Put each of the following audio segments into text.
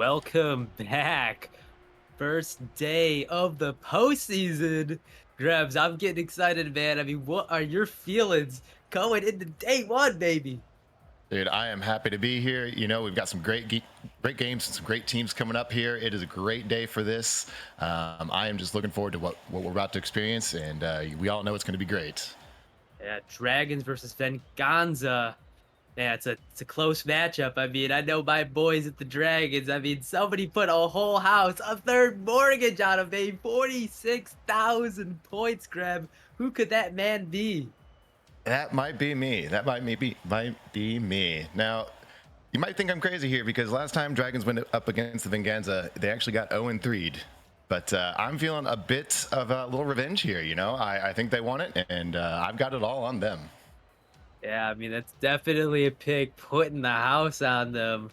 Welcome back. First day of the postseason. Grebs, I'm getting excited, man. I mean, what are your feelings going into day one, baby? Dude, I am happy to be here. You know, we've got some great games and some great teams coming up here. It is a great day for this. I am just looking forward to what we're about to experience, and we all know it's going to be great. Yeah, Dragons versus Venganza. Yeah, it's a close matchup. I mean, I know my boys at the Dragons. I mean, somebody put a whole house, a third mortgage on him, baby. 46,000 points, Grab. Who could that man be? That might be me. That might be me. Now, you might think I'm crazy here because last time Dragons went up against the Venganza, they actually got 0-3'd. But I'm feeling a bit of a little revenge here. You know, I think they want it, and I've got it all on them. Yeah, I mean, that's definitely a pick putting the house on them.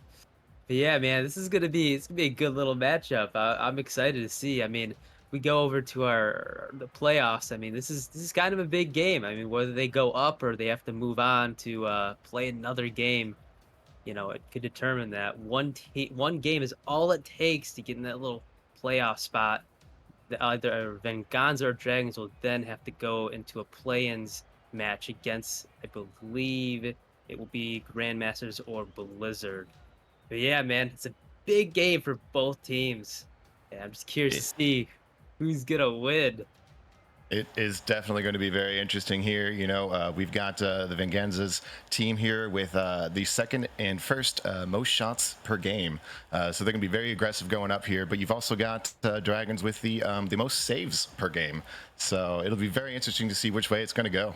But yeah, man, it's gonna be a good little matchup. I'm excited to see. I mean, we go over to our the playoffs. I mean, this is kind of a big game. I mean, whether they go up or they have to move on to play another game, it could determine that one game is all it takes to get in that little playoff spot. Either Venganza or Dragons will then have to go into a play-ins match against, I believe, it will be Grandmasters or Blizzard. But yeah, man, it's a big game for both teams. Yeah, I'm just curious to see who's gonna win. It is definitely going to be very interesting here. You know, we've got the Venganza's team here with the second and first most shots per game, so they're going to be very aggressive going up here. But you've also got Dragons with the most saves per game, so it'll be very interesting to see which way it's going to go.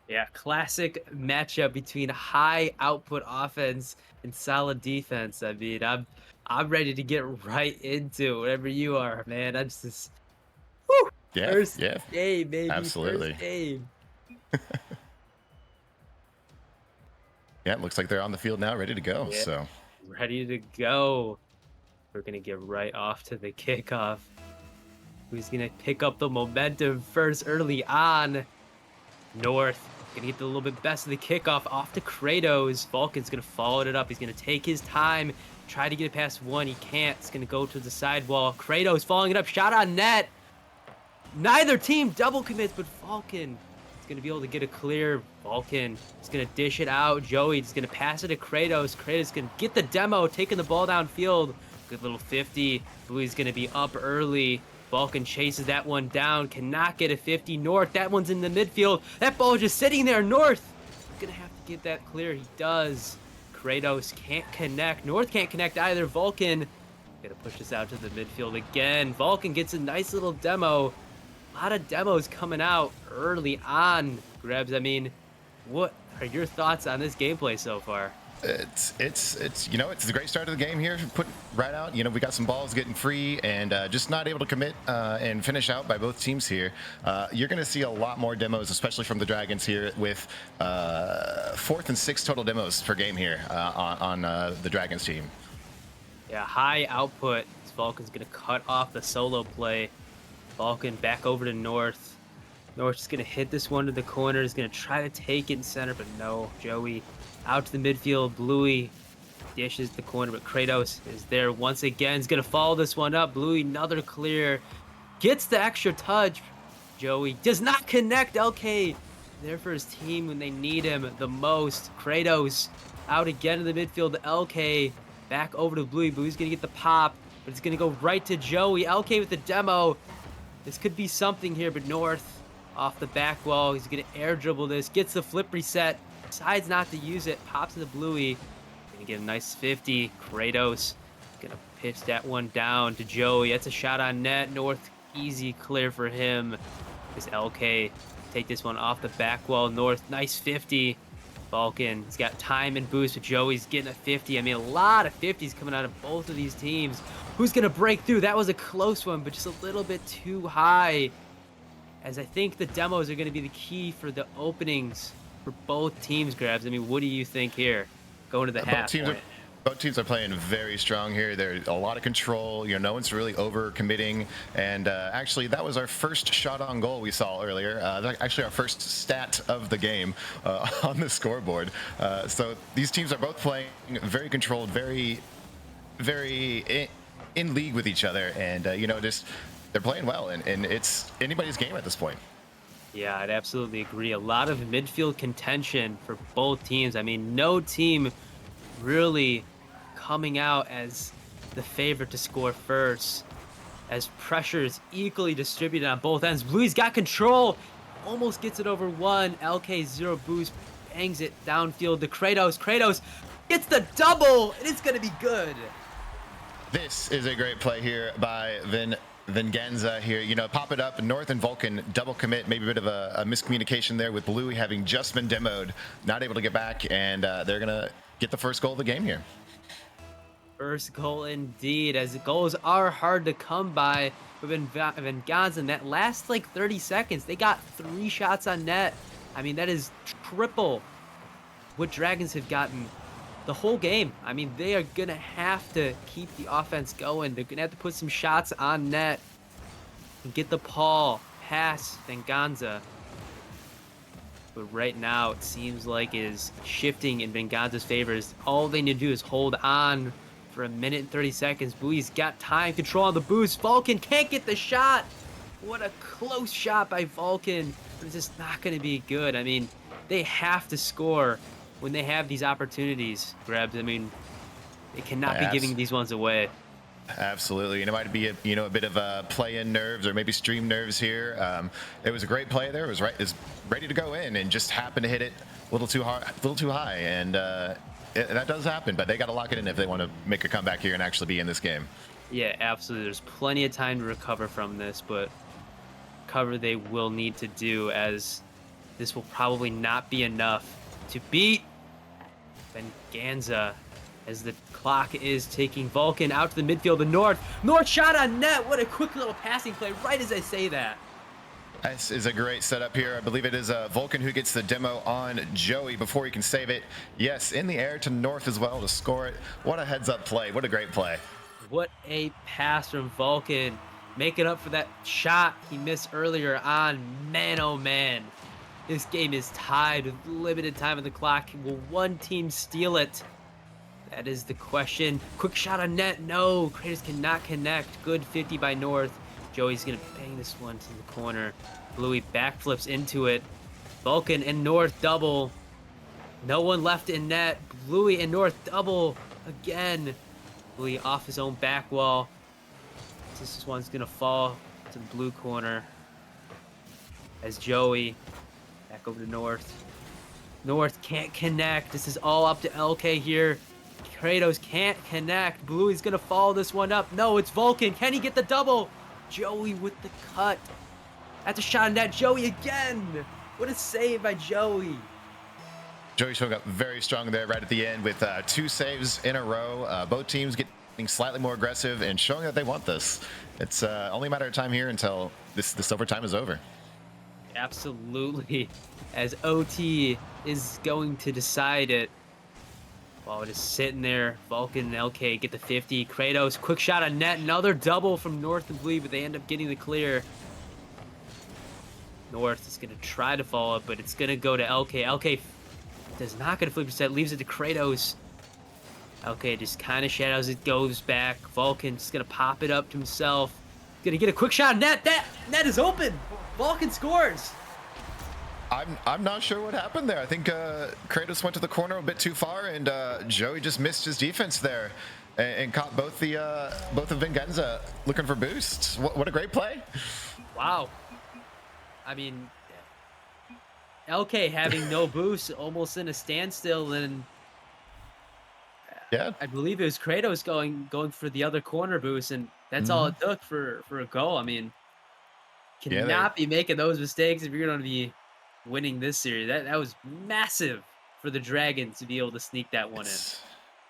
Yeah, classic matchup between high output offense and solid defense. I mean, I'm ready to get right into it, whatever you are, man. I'm just whew, Yeah, first yeah, game, baby, first absolutely. game. Yeah, it looks like they're on the field now, ready to go. Yeah, So ready to go. We're gonna get right off to the kickoff. Who's gonna pick up the momentum first early on? North gonna get the little bit best of the kickoff off to Kratos. Vulcan's gonna follow it up. He's gonna take his time, try to get it past one. He can't. It's gonna go to the sidewall. Kratos following it up, shot on net. Neither team double commits, but Vulcan is gonna be able to get a clear. Vulcan is gonna dish it out. Joey's gonna pass it to Kratos. Kratos gonna get the demo, taking the ball downfield. Good little 50. Bluey's gonna be up early. Vulcan chases that one down, cannot get a 50. North, that one's in the midfield. That ball is just sitting there. North gonna have to get that clear. He does. Kratos can't connect. North can't connect either. Vulcan gonna push this out to the midfield again. Vulcan gets a nice little demo. A lot of demos coming out early on, Grebs. I mean, what are your thoughts on this gameplay so far? it's you know, it's a great start of the game here. Put right out. You know, we got some balls getting free and just not able to commit and finish out by both teams here. You're going to see a lot more demos, especially from the Dragons here, with fourth and sixth total demos per game here on the Dragons team. Yeah, high output. Vulcan's gonna cut off the solo play. Vulcan back over to North. North's gonna hit this one to the corner. He's gonna try to take it in center, but no. Joey out to the midfield. Bluey dishes the corner, but Kratos is there once again. He's gonna follow this one up. Bluey, another clear. Gets the extra touch. Joey does not connect. LK there for his team when they need him the most. Kratos out again in the midfield. LK back over to Bluey. Bluey's gonna get the pop, but it's gonna go right to Joey. LK with the demo. This could be something here, but North off the back wall. He's going to air dribble this. Gets the flip reset. Decides not to use it. Pops to the Bluey. Going to get a nice 50. Kratos going to pitch that one down to Joey. That's a shot on net. North easy clear for him. This LK take this one off the back wall. North, nice 50. Vulcan, he's got time and boost, but Joey's getting a 50. I mean, a lot of 50s coming out of both of these teams. Who's going to break through? That was a close one, but just a little bit too high. As I think the demos are going to be the key for the openings for both teams, Grabs. I mean, what do you think here? Going to the Both half teams are point. both teams are playing very strong here. There's a lot of control. You know, no one's really over committing. And actually, that was our first shot on goal we saw earlier. Actually, our first stat of the game on the scoreboard. So these teams are both playing very controlled, very very in league with each other, and just they're playing well, and it's anybody's game at this point. Yeah, I'd absolutely agree. A lot of midfield contention for both teams. I mean, no team really coming out as the favorite to score first, as pressure is equally distributed on both ends. Bluey's got control, almost gets it over one. LK zero boost, bangs it downfield to Kratos. Kratos gets the double, and it's gonna be good. This is a great play here by Venganza here. Pop it up. North and Vulcan double commit. Maybe a bit of a miscommunication there with Blue having just been demoed, not able to get back, and they're gonna get the first goal of the game here. First goal indeed, as goals are hard to come by. With Venganza in that last like 30 seconds, they got 3 shots on net. I mean, that is triple what Dragons have gotten the whole game. I mean, they are gonna have to keep the offense going. They're gonna have to put some shots on net and get the ball past Venganza. But right now, it seems like it is shifting in Venganza's favor. All they need to do is hold on for a minute and 30 seconds. Bluey's got time control on the boost. Vulcan can't get the shot. What a close shot by Vulcan. But it's just not going to be good. I mean, they have to score when they have these opportunities, Grebs. I mean, they cannot be giving these ones away. Absolutely, and it might be a bit of a play-in nerves or maybe stream nerves here. It was a great play there. It was ready to go in and just happened to hit it a little too hard, a little too high, and that does happen. But they got to lock it in if they want to make a comeback here and actually be in this game. Yeah, absolutely. There's plenty of time to recover from this, but recover they will need to do, as this will probably not be enough to beat Venganza, as the clock is taking Vulcan out to the midfield. The North shot on net. What a quick little passing play right as I say that. This is a great setup here. I believe it is Vulcan who gets the demo on Joey before he can save it. Yes, in the air to North as well to score it. What a heads-up play. What a great play. What a pass from Vulcan, making up for that shot he missed earlier on. Man, oh man. This game is tied with limited time on the clock. Will one team steal it? That is the question. Quick shot on net. No, Kratos cannot connect. Good 50 by North. Joey's going to bang this one to the corner. Bluey backflips into it. Vulcan and North double. No one left in net. Bluey and North double again. Bluey off his own back wall. This one's going to fall to the blue corner. As Joey back over to North. North can't connect. This is all up to LK here. Kratos can't connect. Bluey's gonna follow this one up. No, it's Vulcan. Can he get the double? Joey with the cut. That's a shot on net. Joey again. What a save by Joey. Joey showing up very strong there right at the end with 2 saves in a row. Both teams getting slightly more aggressive and showing that they want this. It's only a matter of time here until this overtime is over. Absolutely. As OT is going to decide it. While it is sitting there, Vulcan and LK get the 50. Kratos, quick shot on net. Another double from North and Blue, but they end up getting the clear. North is going to try to follow up, but it's going to go to LK. LK does not get a flip set, leaves it to Kratos. LK just kind of shadows it, goes back. Vulcan just going to pop it up to himself. Going to get a quick shot on net. That net is open. Vulcan scores. I'm not sure what happened there. I think Kratos went to the corner a bit too far, and Joey just missed his defense there, and caught both of Venganza looking for boosts. What a great play! Wow. I mean, LK having no boost, almost in a standstill, and yeah, I believe it was Kratos going for the other corner boost, and that's all it took for a goal. I mean, cannot be making those mistakes if you're going to be winning this series. That was massive for the Dragons to be able to sneak that one in.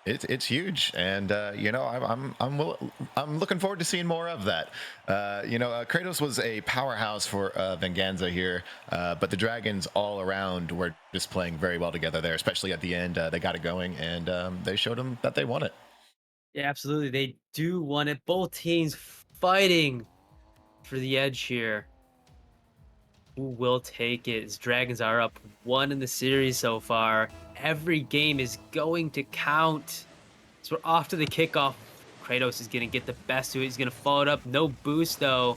It's huge, and I'm looking forward to seeing more of that. Kratos was a powerhouse for Venganza here, but the Dragons all around were just playing very well together there, especially at the end. They got it going, and they showed them that they won it. Yeah, absolutely, they do want it. Both teams fighting for the edge here. Who will take it? As Dragons are up 1 in the series so far. Every game is going to count. So we're off to the kickoff. Kratos is going to get the best of it. He's going to follow it up. No boost, though.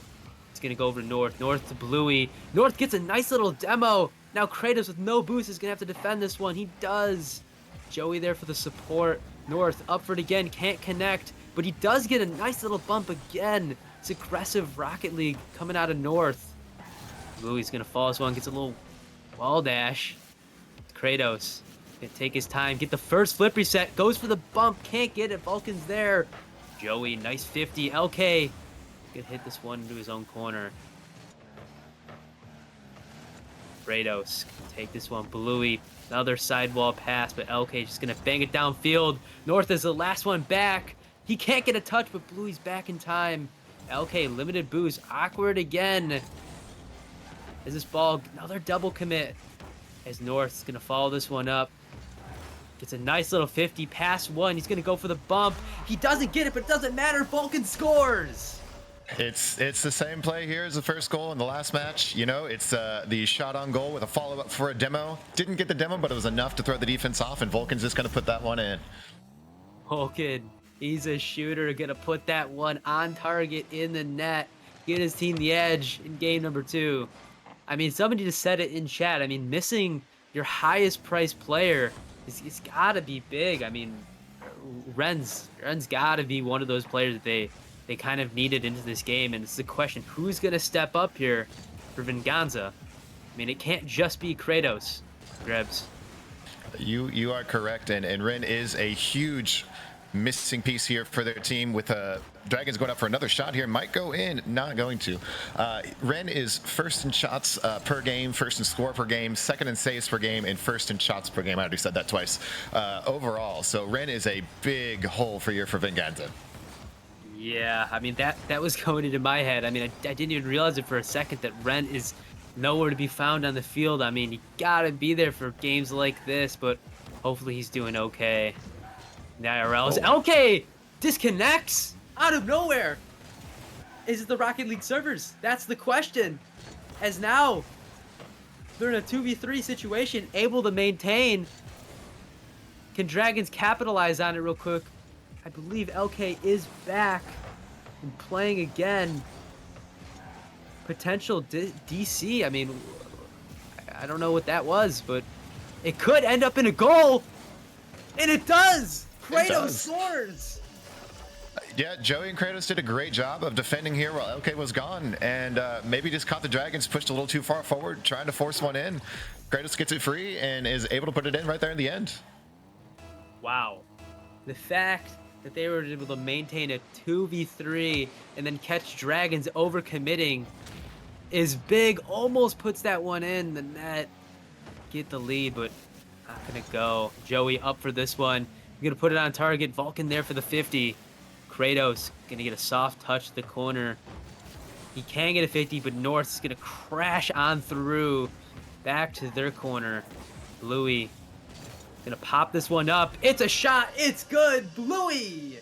It's going to go over to North. North to Bluey. North gets a nice little demo. Now Kratos with no boost is going to have to defend this one. He does. Joey there for the support. North up for it again. Can't connect. But he does get a nice little bump again. It's aggressive Rocket League coming out of North. Bluey's going to fall this one. Gets a little wall dash. Kratos gonna take his time, get the first flip reset, goes for the bump, can't get it, Vulcan's there. Joey, nice 50, LK gonna hit this one into his own corner. Kratos can take this one, Bluey, another sidewall pass, but LK just gonna bang it downfield. North is the last one back. He can't get a touch, but Bluey's back in time. LK, limited boost, awkward again. Is this ball, another double commit. As North's gonna follow this one up. Gets a nice little 50, pass one. He's gonna go for the bump. He doesn't get it, but it doesn't matter. Vulcan scores. It's the same play here as the first goal in the last match. You know, it's the shot on goal with a follow-up for a demo. Didn't get the demo, but it was enough to throw the defense off, and Vulcan's just gonna put that one in. Vulcan, he's a shooter, gonna put that one on target in the net. Get his team the edge in game number 2. I mean, somebody just said it in chat. I mean, missing your highest priced player it's gotta be big. I mean, Ren's gotta be one of those players that they kind of needed into this game. And it's the question, who's gonna step up here for Venganza? I mean, it can't just be Kratos, Grebs. You are correct, and Ren is a huge missing piece here for their team, with Dragons going up for another shot here. Might go in, not going to. Ren is first in shots per game, first in score per game, second in saves per game, and first in shots per game. I already said that twice overall. So Ren is a big hole for Venganza. Yeah, I mean, that was going into my head. I mean, I didn't even realize it for a second that Ren is nowhere to be found on the field. I mean, you gotta be there for games like this, but hopefully he's doing okay. IRLs. LK disconnects out of nowhere. Is it the Rocket League servers? That's the question. As now they're in a 2v3 situation, able to maintain. Can Dragons capitalize on it real quick? I believe LK is back and playing again. Potential DC. I mean, I don't know what that was, but it could end up in a goal. And it does! Kratos scores! Yeah, Joey and Kratos did a great job of defending here while LK was gone, and maybe just caught the Dragons pushed a little too far forward, trying to force one in. Kratos gets it free and is able to put it in right there in the end. Wow. The fact that they were able to maintain a 2v3 and then catch Dragons overcommitting is big. Almost puts that one in the net. Get the lead, but not gonna go. Joey up for this one. Gonna put it on target. Vulcan there for the 50. Kratos gonna get a soft touch to the corner. He can get a 50, but North's gonna crash on through back to their corner. Bluey gonna pop this one up. It's a shot. It's good. Bluey.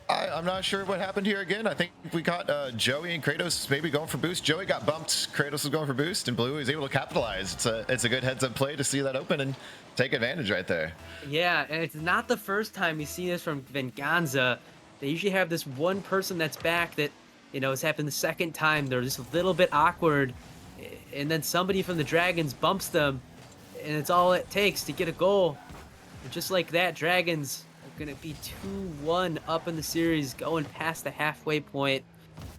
I'm not sure what happened here again. I think we got Joey and Kratos maybe going for boost. Joey got bumped. Kratos was going for boost, and Blue was able to capitalize. It's a good heads-up play to see that open and take advantage right there. Yeah, and it's not the first time we've seen this from Venganza. They usually have this one person that's back that, you know, it's happened the second time. They're just a little bit awkward, and then somebody from the Dragons bumps them, and it's all it takes to get a goal. And just like that, Dragons gonna be 2-1 up in the series, going past the halfway point.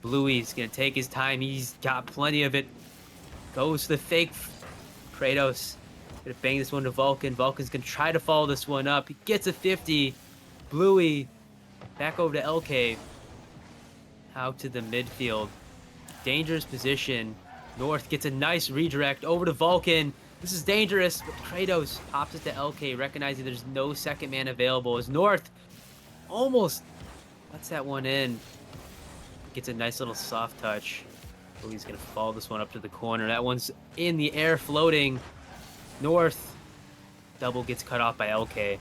Bluey's gonna take his time. He's got plenty of it. Goes to the fake. Kratos gonna bang this one to Vulcan. Vulcan's gonna try to follow this one up. He gets a 50. Bluey back over to LK. Out to the midfield. Dangerous position. North gets a nice redirect over to Vulcan. This is dangerous, but Kratos pops it to LK, recognizing there's no second man available. As North almost lets that one in. Gets a nice little soft touch. Oh, he's going to follow this one up to the corner. That one's in the air floating. North double gets cut off by LK.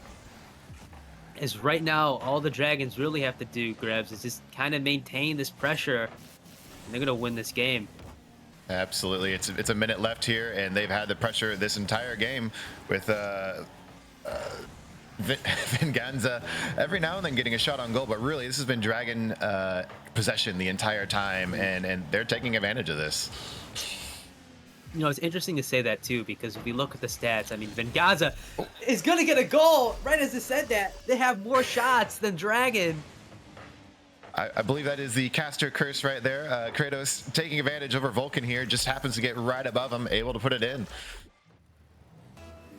As right now, all the Dragons really have to do, Grebs, is just kind of maintain this pressure. And they're going to win this game. Absolutely. It's a minute left here, and they've had the pressure this entire game with Venganza every now and then getting a shot on goal, but really this has been Dragon possession the entire time, and they're taking advantage of this. You know, it's interesting to say that too, because if we look at the stats, I mean, Venganza is going to get a goal. Right as I said that, they have more shots than Dragon. I believe that is the caster curse right there. Kratos taking advantage over Vulcan here, just happens to get right above him, able to put it in.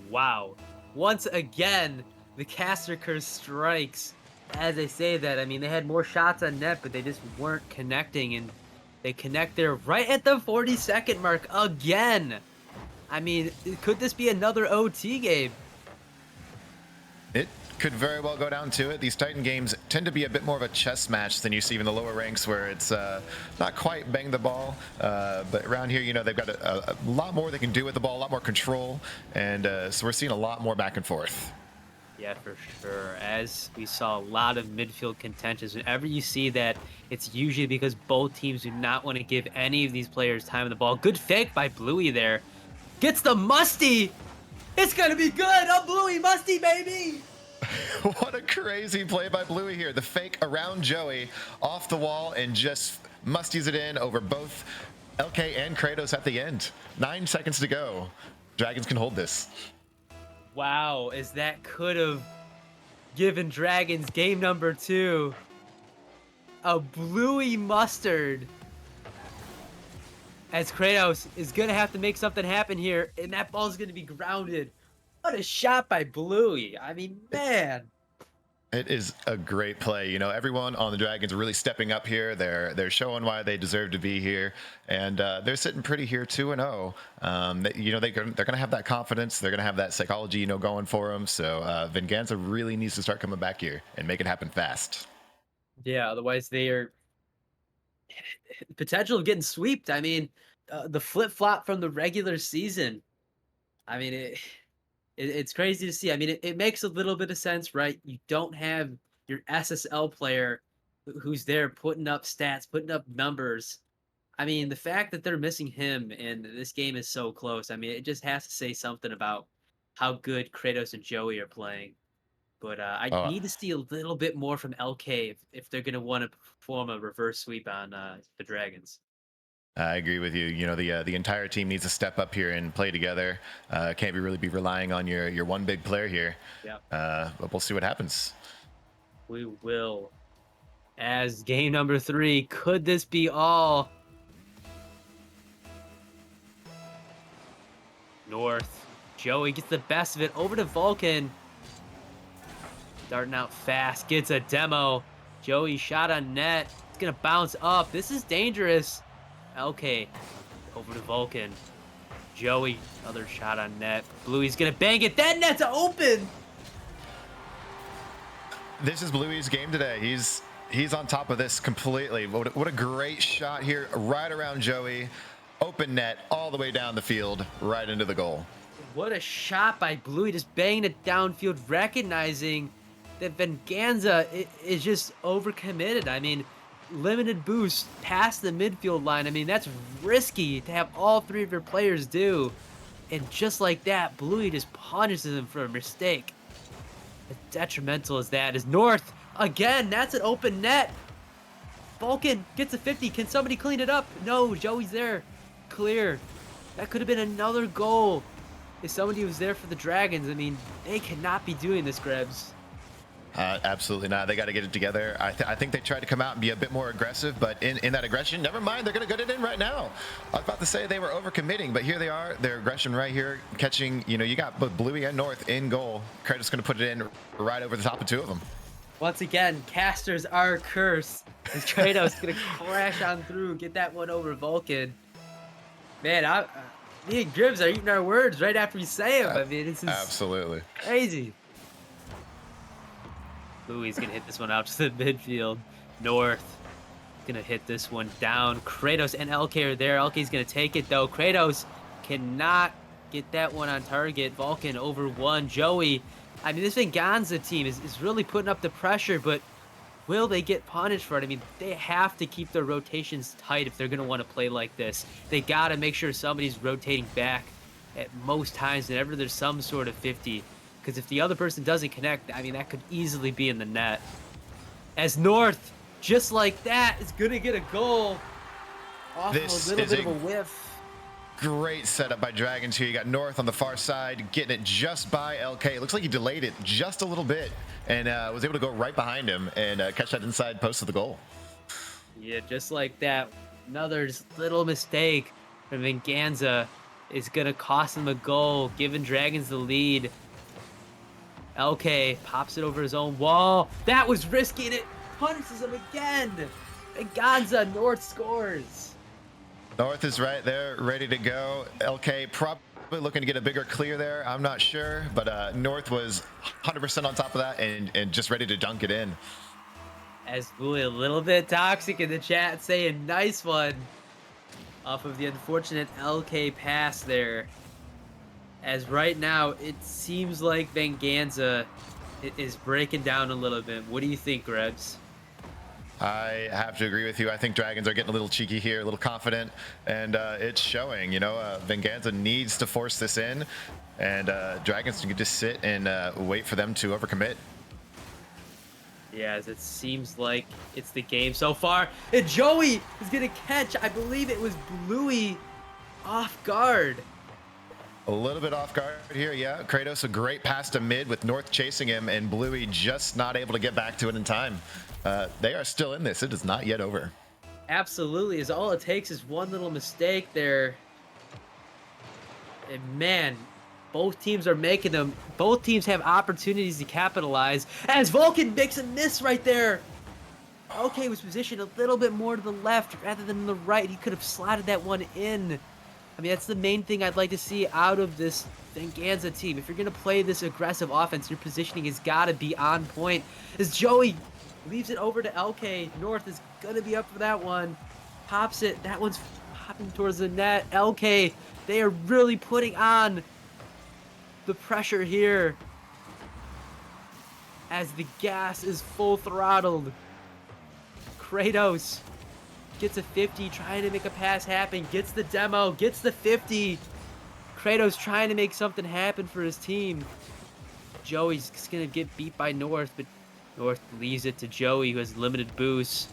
Wow. Once again, the caster curse strikes. As I say that, I mean, they had more shots on net, but they just weren't connecting, and they connect there right at the 40-second mark again. I mean, could this be another OT game? It could very well go down to it. These Titan games tend to be a bit more of a chess match than you see in the lower ranks, where it's not quite bang the ball, but around here, you know, they've got a lot more they can do with the ball, a lot more control, and so we're seeing a lot more back and forth. Yeah, for sure. As we saw a lot of midfield contentions, whenever you see that, it's usually because both teams do not want to give any of these players time on the ball. Good fake by Bluey there. Gets the musty. It's going to be good. Oh, Bluey musty, baby. What a crazy play by Bluey here. The fake around Joey, off the wall, and just musties it in over both LK and Kratos at the end. 9 seconds to go. Dragons can hold this. Wow, as that could have given Dragons game number 2 a Bluey mustard. As Kratos is going to have to make something happen here, and that ball is going to be grounded. What a shot by Bluey. I mean, man. It is a great play. You know, everyone on the Dragons are really stepping up here. They're showing why they deserve to be here, and they're sitting pretty here 2-0. You know, they're going to have that confidence. They're going to have that psychology, you know, going for them. So Venganza really needs to start coming back here and make it happen fast. Yeah, otherwise they are potential of getting swept. I mean, the flip-flop from the regular season. I mean, it's crazy to see. I mean, it makes a little bit of sense, right? You don't have your SSL player who's there putting up stats, putting up numbers. I mean, the fact that they're missing him and this game is so close, I mean, it just has to say something about how good Kratos and Joey are playing. But I Oh, need to see a little bit more from LK if they're going to want to perform a reverse sweep on the Dragons. I agree with you. You know, the entire team needs to step up here and play together. Can't be really be relying on your one big player here. Yeah, But we'll see what happens. we will. As game number 3, could this be all? North. Joey gets the best of it over to Vulcan. Starting out fast, gets a demo. Joey shot on net. It's going to bounce up. This is dangerous. Okay, over to Vulcan. Joey, another shot on net. Bluey's going to bang it. That net's open. This is Bluey's game today. He's on top of this completely. What a great shot here, right around Joey. Open net all the way down the field, right into the goal. What a shot by Bluey, just banging it downfield, recognizing that Venganza is just overcommitted. I mean, limited boost past the midfield line. I mean, that's risky to have all 3 of your players do. And just like that, Bluey just punishes him for a mistake. As detrimental as that is North. Again, that's an open net. Vulcan gets a 50. Can somebody clean it up? No, Joey's there. Clear. That could have been another goal. If somebody was there for the Dragons, I mean, they cannot be doing this, Grebs. Absolutely not. They got to get it together. I think they tried to come out and be a bit more aggressive, but in that aggression, never mind, they're going to get it in right now. I was about to say they were overcommitting, but here they are. Their aggression right here, catching, you know, you got both Bluey and North in goal. Kratos going to put it in right over the top of 2 of them. Once again, casters are cursed. As Kratos going to crash on through, get that one over Vulcan. Man, me and Gribbs are eating our words right after we say them. I mean, this is absolutely crazy. Bluey's going to hit this one out to the midfield. North going to hit this one down. Kratos and LK are there. LK's going to take it, though. Kratos cannot get that one on target. Vulcan over 1. Joey, I mean, this Venganza team is really putting up the pressure, but will they get punished for it? I mean, they have to keep their rotations tight if they're going to want to play like this. They got to make sure somebody's rotating back at most times whenever there's some sort of 50. Because if the other person doesn't connect, I mean, that could easily be in the net. As North, just like that, is going to get a goal off of a This little is bit of a a whiff. great setup by Dragons here. You got North on the far side, getting it just by LK. It looks like he delayed it just a little bit and was able to go right behind him and catch that inside post of the goal. Yeah, just like that. Another just little mistake from Venganza is going to cost him a goal, giving Dragons the lead. LK pops it over his own wall. That was risky, and it punishes him again. Venganza, North scores. North is right there, ready to go. LK probably looking to get a bigger clear there. I'm not sure, but North was 100% on top of that and just ready to dunk it in. As Bully a little bit toxic in the chat saying nice one off of the unfortunate LK pass there. As right now, it seems like Venganza is breaking down a little bit. What do you think, Grebs? I have to agree with you. I think Dragons are getting a little cheeky here, a little confident, and it's showing. You know, Venganza needs to force this in, and Dragons can just sit and wait for them to overcommit. Yeah, as it seems like it's the game so far. And Joey is going to catch, I believe it was Bluey, off guard. A little bit off guard here, yeah. Kratos, a great pass to mid with North chasing him, and Bluey just not able to get back to it in time. They are still in this. It is not yet over. Absolutely, as all it takes is one little mistake there. And man, both teams are making them. Both teams have opportunities to capitalize. As Vulcan makes a miss right there. Okay, was positioned a little bit more to the left rather than the right. He could have slotted that one in. I mean, that's the main thing I'd like to see out of this Venganza team. If you're going to play this aggressive offense, your positioning has got to be on point. As Joey leaves it over to LK, North is going to be up for that one. Pops it. That one's popping towards the net. LK, they are really putting on the pressure here as the gas is full throttled. Kratos gets a 50, trying to make a pass happen, gets the demo, gets the 50. Kratos trying to make something happen for his team. Joey's going to get beat by North, but North leaves it to Joey, who has limited boost.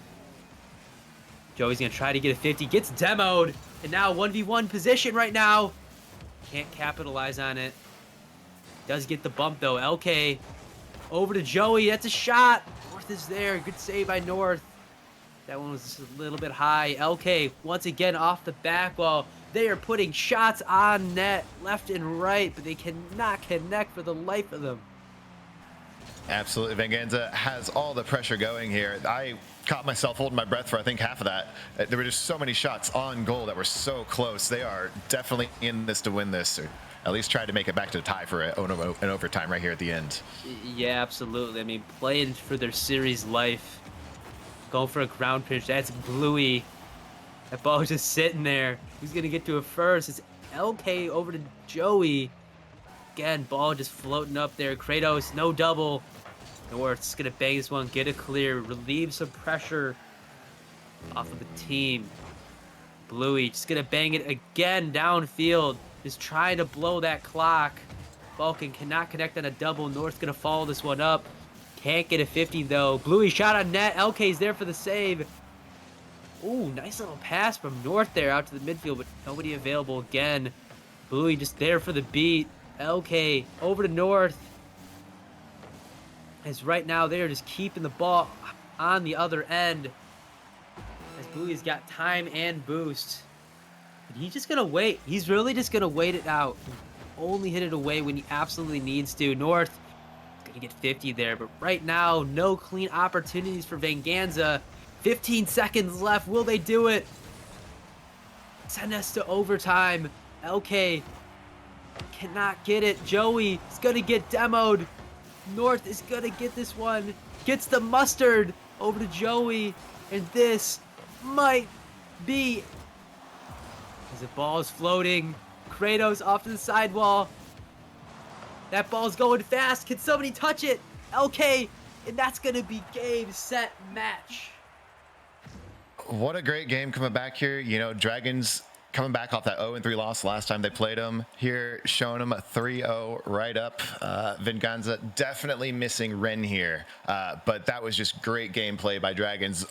Joey's going to try to get a 50, gets demoed, and now 1v1 position right now. Can't capitalize on it. Does get the bump, though. LK over to Joey. That's a shot. North is there. Good save by North. That one was just a little bit high. LK, once again, off the back wall. They are putting shots on net left and right, but they cannot connect for the life of them. Absolutely. Venganza has all the pressure going here. I caught myself holding my breath for, I think, half of that. There were just so many shots on goal that were so close. They are definitely in this to win this, or at least try to make it back to the tie for an overtime right here at the end. Yeah, absolutely. I mean, playing for their series life. Going for a ground pitch. That's Bluey. That ball is just sitting there. Who's going to get to it first? It's LK over to Joey. Again, ball just floating up there. Kratos, no double. North's going to bang this one, get it clear, relieve some pressure off of the team. Bluey just going to bang it again downfield. Just trying to blow that clock. Vulcan cannot connect on a double. North's going to follow this one up. Can't get a 50 though. Bluey shot on net. LK's there for the save. Ooh, nice little pass from North there out to the midfield, but nobody available again. Bluey just there for the beat. LK over to North. As right now they are just keeping the ball on the other end. As Bluey's got time and boost. But he's just gonna wait. He's really just gonna wait it out. Only hit it away when he absolutely needs to. North to get 50 there, but right now no clean opportunities for Venganza. 15 seconds left. Will they do it? Send us to overtime. LK cannot get it. Joey is gonna get demoed. North is gonna get this one. Gets the mustard over to Joey, and this might be as the ball is floating. Kratos off to the sidewall. That ball's going fast. Can somebody touch it? LK, and that's going to be game, set, match. What a great game coming back here. You know, Dragons coming back off that 0-3 loss last time they played them. Here, showing them a 3-0 right up. Venganza definitely missing Ren here, but that was just great gameplay by Dragons.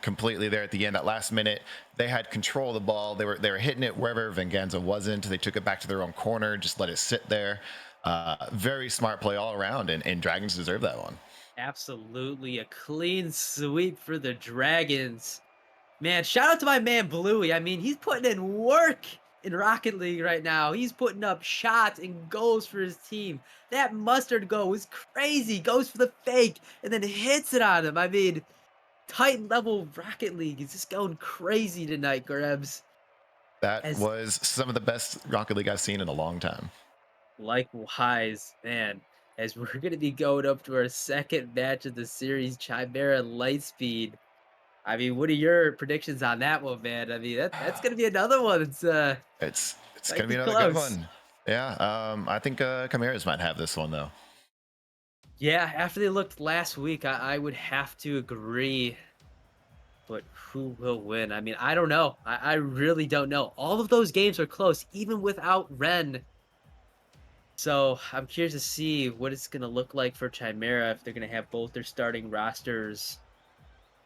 Completely there at the end, that last minute, they had control of the ball. They were hitting it wherever Venganza wasn't. They took it back to their own corner, just let it sit there. Very smart play all around, and Dragons deserve that one. Absolutely a clean sweep for the Dragons. Man, shout out to my man Bluey. I mean, he's putting in work in Rocket League right now. He's putting up shots and goals for his team. That mustard goal was crazy. Goes for the fake and then hits it on him. I mean, Titan level Rocket League is just going crazy tonight, Grebs. That As was some of the best Rocket League I've seen in a long time. likewise, man, as we're going to be going up to our second match of the series, Chimera Lightspeed. I mean, what are your predictions on that one, man? I mean, that's gonna be another one. It's It's might gonna be be another good close. one. Yeah, I think Chimeras might have this one though. Yeah, after they looked last week, I would have to agree. But who will win? I mean, I don't know. I really don't know. All of those games are close, even without Ren. So I'm curious to see what it's gonna look like for Chimera if they're gonna have both their starting rosters.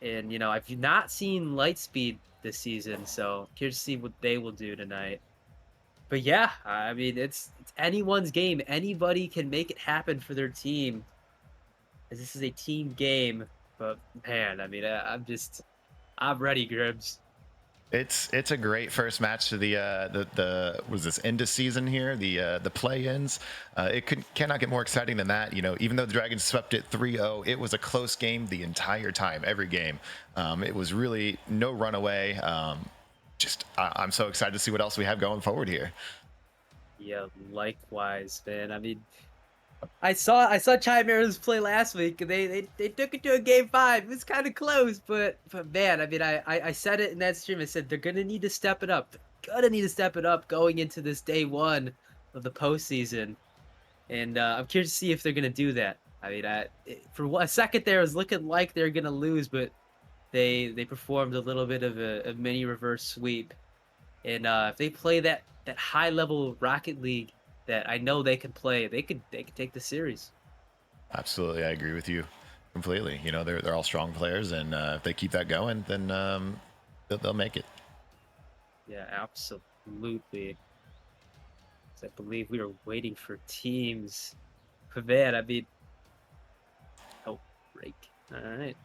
And I've not seen Lightspeed this season, so curious to see what they will do tonight. But yeah, I mean, it's anyone's game. Anybody can make it happen for their team, as this is a team game. But man, I mean, I'm ready, Gribbs. It's a great first match to the was this end of season here, the play-ins. Cannot get more exciting than that. You know, even though the Dragons swept it 3-0, it was a close game the entire time, every game. It was really no runaway. I'm so excited to see what else we have going forward here. Yeah, likewise, man. I mean, I saw Chimeras play last week, and they took it to a game five. It was kind of close, but man, I mean, I said it in that stream. I said they're gonna need to step it up. They're gonna need to step it up going into this day one of the postseason. And I'm curious to see if they're going to do that. I mean, a second there, it was looking like they're going to lose, but they performed a little bit of a mini reverse sweep. And if they play that high level Rocket League that I know they can play, they could take the series. Absolutely, I agree with you completely. You know, they're all strong players, and if they keep that going, then they'll make it. Yeah, absolutely. So I believe we were waiting for teams. But man, I mean, oh, break. All right.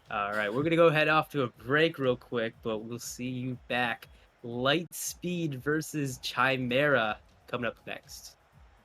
All right, we're gonna go head off to a break real quick, but we'll see you back. Lightspeed versus Chimera coming up next.